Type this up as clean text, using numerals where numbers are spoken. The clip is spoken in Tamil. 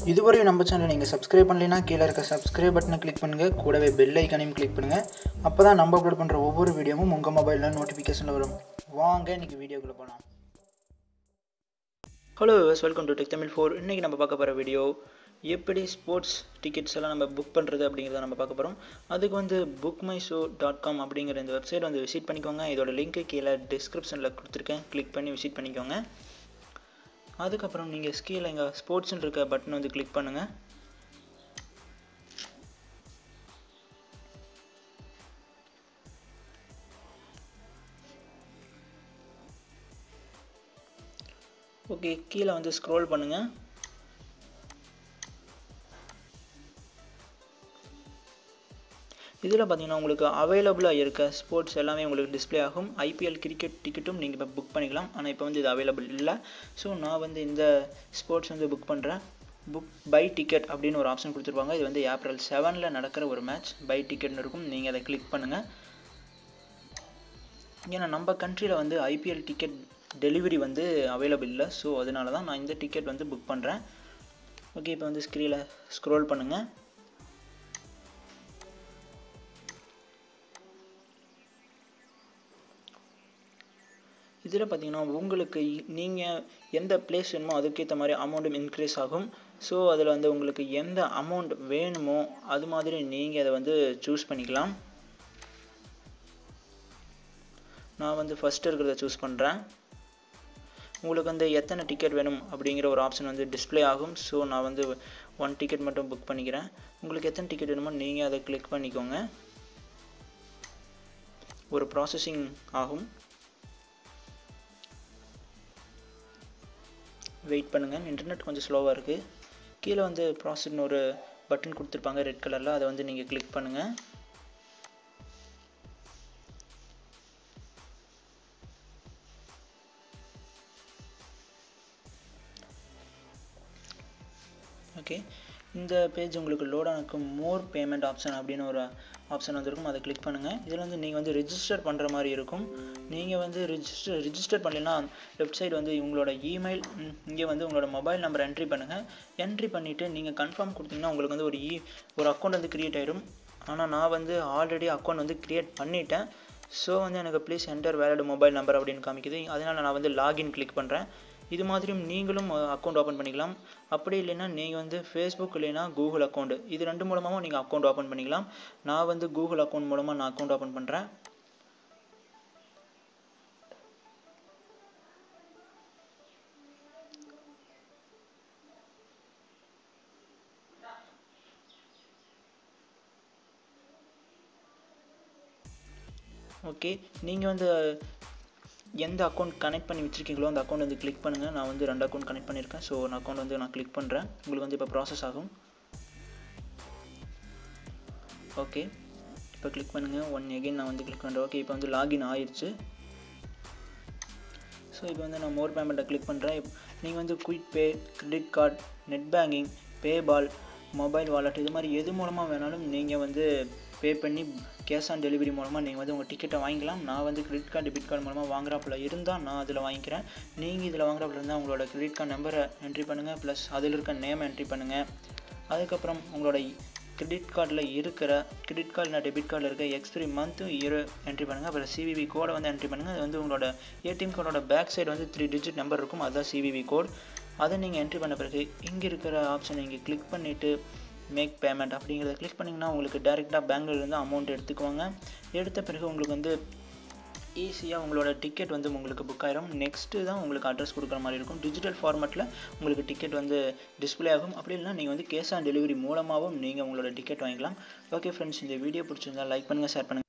இதுவரை நம்ம சேனலை நீங்கள் சப்ஸ்கிரைப் பண்ணலைன்னா கீழே இருக்க சப்ஸ்கிரைப் பட்டனை கிளிக் பண்ணுங்கள். கூடவே பெல் ஐக்கானையும் கிளிக் பண்ணுங்கள். அப்போ தான் நம்ம அப்லோட் பண்ணுற ஒவ்வொரு வீடியோவும் உங்கள் மொபைலில் நோட்டிஃபிகேஷனில் வரும். வாங்க இன்றைக்கி வீடியோக்குள்ளே போகலாம். Hello welcome to tech Tamil 4. இன்றைக்கி நம்ம பார்க்க போகிற வீடியோ எப்படி ஸ்போர்ட்ஸ் டிக்கெட்ஸ் எல்லாம் நம்ம புக் பண்ணுறது அப்படிங்கிறத நம்ம பார்க்க போகிறோம். அதுக்கு bookmyshow.com அப்படிங்கிற இந்த வெப்சைட் விசிட் பண்ணிக்கோங்க. இதோட லிங்க்கு கீழே டிஸ்கிரிப்ஷனில் கொடுத்துருக்கேன். கிளிக் பண்ணி விசிட் பண்ணிக்கோங்க. அதுக்கப்புறம் நீங்கள் கீழே இங்கே ஸ்போர்ட்ஸ்ன்னு இருக்க பட்டன் கிளிக் பண்ணுங்கள். ஓகே, கீழே ஸ்க்ரோல் பண்ணுங்கள். இதில் பார்த்தீங்கன்னா உங்களுக்கு அவைலபிளாக இருக்க ஸ்போர்ட்ஸ் எல்லாமே உங்களுக்கு டிஸ்பிளே ஆகும். ஐபிஎல் கிரிக்கெட் டிக்கெட்டும் நீங்கள் இப்போ புக் பண்ணிக்கலாம். ஆனால் இப்போ இது அவைலபிள் இல்லை. ஸோ நான் இந்த ஸ்போர்ட்ஸ் புக் பண்ணுறேன். புக் பை டிக்கெட் அப்படின்னு ஒரு ஆப்ஷன் கொடுத்துருப்பாங்க. இது ஏப்ரல் 7 நடக்கிற ஒரு மேட்ச். பை டிக்கெட்னு இருக்கும். நீங்கள் அதை கிளிக் பண்ணுங்கள். ஏன்னா நம்ம கண்ட்ரியில் ஐபிஎல் டிக்கெட் டெலிவரி அவைலபிள் இல்லை. ஸோ அதனால தான் நான் இந்த டிக்கெட் புக் பண்ணுறேன். ஓகே, இப்போ ஸ்க்ரீனில் ஸ்க்ரோல் பண்ணுங்கள். இதில் பார்த்தீங்கன்னா உங்களுக்கு நீங்கள் எந்த பிளேஸ் வேணுமோ அதுக்கேற்ற மாதிரி அமௌண்ட்டும் இன்க்ரீஸ் ஆகும். ஸோ அதில் உங்களுக்கு எந்த அமௌண்ட் வேணுமோ அது மாதிரி நீங்கள் அதை சூஸ் பண்ணிக்கலாம். நான் ஃபஸ்ட்டு இருக்கிறத சூஸ் பண்ணுறேன். உங்களுக்கு எத்தனை டிக்கெட் வேணும் அப்படிங்கிற ஒரு ஆப்ஷன் டிஸ்பிளே ஆகும். ஸோ நான் 1 டிக்கெட் மட்டும் புக் பண்ணிக்கிறேன். உங்களுக்கு எத்தனை டிக்கெட் வேணுமோ நீங்கள் அதை கிளிக் பண்ணிக்கோங்க. ஒரு ப்ராசஸிங் ஆகும். வெயிட் பண்ணுங்கள். இன்டர்நெட் கொஞ்சம் ஸ்லோவாக இருக்குது. கீழே ப்ராசஸ்னு ஒரு பட்டன் கொடுத்துருப்பாங்க ரெட் கலரில். அதை நீங்கள் கிளிக் பண்ணுங்கள். ஓகே, இந்த பேஜ் உங்களுக்கு லோட் ஆனதுக்கு மோர் பேமெண்ட் ஆப்ஷன் அப்படின்னு ஒரு ஆப்ஷன் இருக்கும். அதை கிளிக் பண்ணுங்கள். இதில் நீங்கள் ரெஜிஸ்டர் பண்ணுற மாதிரி இருக்கும். நீங்கள் ரிஜிஸ்டர் பண்ணலைன்னா லெஃப்ட் சைடு உங்களோட இமெயில், இங்கே உங்களோட மொபைல் நம்பர் என்ட்ரி பண்ணுங்கள். என்ட்ரி பண்ணிவிட்டு நீங்கள் கன்ஃபார்ம் கொடுத்தீங்கன்னா உங்களுக்கு ஒரு அக்கௌண்ட் க்ரியேட் ஆகிடும். ஆனால் நான் ஆல்ரெடி அக்கௌண்ட் க்ரியேட் பண்ணிட்டேன். ஸோ எனக்கு please enter valid mobile number அப்படின்னு காமிக்குது. அதனால் நான் லாகின் கிளிக் பண்ணுறேன். இது மாதிரியும் நீங்களும் அக்கௌண்ட் ஓப்பன் பண்ணிக்கலாம். அப்படி இல்லைன்னா நீங்கள் ஃபேஸ்புக் இல்லைன்னா கூகுள் அக்கௌண்ட், இது 2 மூலமாகவும் நீங்கள் அக்கௌண்ட் ஓப்பன் பண்ணிக்கலாம். நான் கூகுள் அக்கௌண்ட் மூலமாக நான் அக்கௌண்ட் ஓப்பன் பண்ணுறேன். ஓகே, நீங்கள் எந்த அக்கௌண்ட் கனெக்ட் பண்ணி வச்சுருக்கீங்களோ அந்த அக்கௌண்ட் கிளிக் பண்ணுங்கள். நான் 2 அக்கௌண்ட் கனெக்ட் பண்ணியிருக்கேன். ஸோ நான் அக்கௌண்ட் நான் கிளிக் பண்ணுறேன். உங்களுக்கு இப்போ ப்ராசஸ் ஆகும். ஓகே, இப்போ கிளிக் பண்ணுங்கள். எகைன் நான் கிளிக் பண்ணுறேன். ஓகே, இப்போ லாகின் ஆயிடுச்சு. ஸோ இப்போ நான் மோர் பேமெண்ட்டை கிளிக் பண்ணுறேன். நீங்கள் குயிக் பே, credit card, net banking, PayPal, mobile wallet, இது மாதிரி எது மூலமாக வேணாலும் நீங்கள் பே பண்ணி கேஷ் ஆன் டெலிவரி மூலமாக நீங்கள் உங்கள் டிக்கெட்டை வாங்கிக்கலாம். நான் கிரெடிட் கார்டு, டெபிட் கார்டு மூலமாக வாங்குறாப்புல இருந்தால் நான் அதில் வாங்கிக்கிறேன். நீங்கள் இதில் வாங்குறாப்புல இருந்தால் உங்களோட கிரெடிட் கார்டு நம்பரை என்ட்ரி பண்ணுங்கள். ப்ளஸ் அதில் இருக்க நேம் என்ட்ரி பண்ணுங்கள். அதுக்கப்புறம் உங்களோட கிரெடிட் கார்டில் இல்லைனா டெபிட் கார்டில் இருக்க எக்ஸ்பிரி மந்த்து இயர் என்ட்ரி பண்ணுங்கள். அப்புறம் சிவிவி கோடை என்ட்ரி பண்ணுங்கள். அது உங்களோட ஏடிஎம் கார்டோட பேக் சைடு 3 டிஜிட் நம்பர் இருக்கும். அதுதான் சிவிவி கோட். அதை நீங்கள் என்ட்ரி பண்ண பிறகு இங்கே இருக்கிற ஆப்ஷன் நீங்கள் கிளிக் பண்ணிவிட்டு மேக் பேமெண்ட் அப்படிங்கிறத கிளிக் பண்ணிங்கன்னா உங்களுக்கு டேரெக்டாக பேங்க்லேருந்து அமௌண்ட் எடுத்துக்குவாங்க. எடுத்த பிறகு உங்களுக்கு ஈஸியாக உங்களோட டிக்கெட் உங்களுக்கு புக் ஆயிரும். நெக்ஸ்ட்டு தான் உங்களுக்கு அட்ரஸ் கொடுக்குற மாதிரி இருக்கும். டிஜிட்டல் ஃபார்மேட்டில் உங்களுக்கு டிக்கெட் டிஸ்பிளே ஆகும். அப்படி இல்லைனா நீங்கள் கேஷ் ஆன் டெலிவரி மூலமாகவும் நீங்கள் உங்களோட டிக்கெட் வாங்கிக்கலாம். ஓகே ஃப்ரெண்ட்ஸ், இந்த வீடியோ பிடிச்சிருந்தால் லைக் பண்ணுங்கள், ஷேர் பண்ணுங்கள்.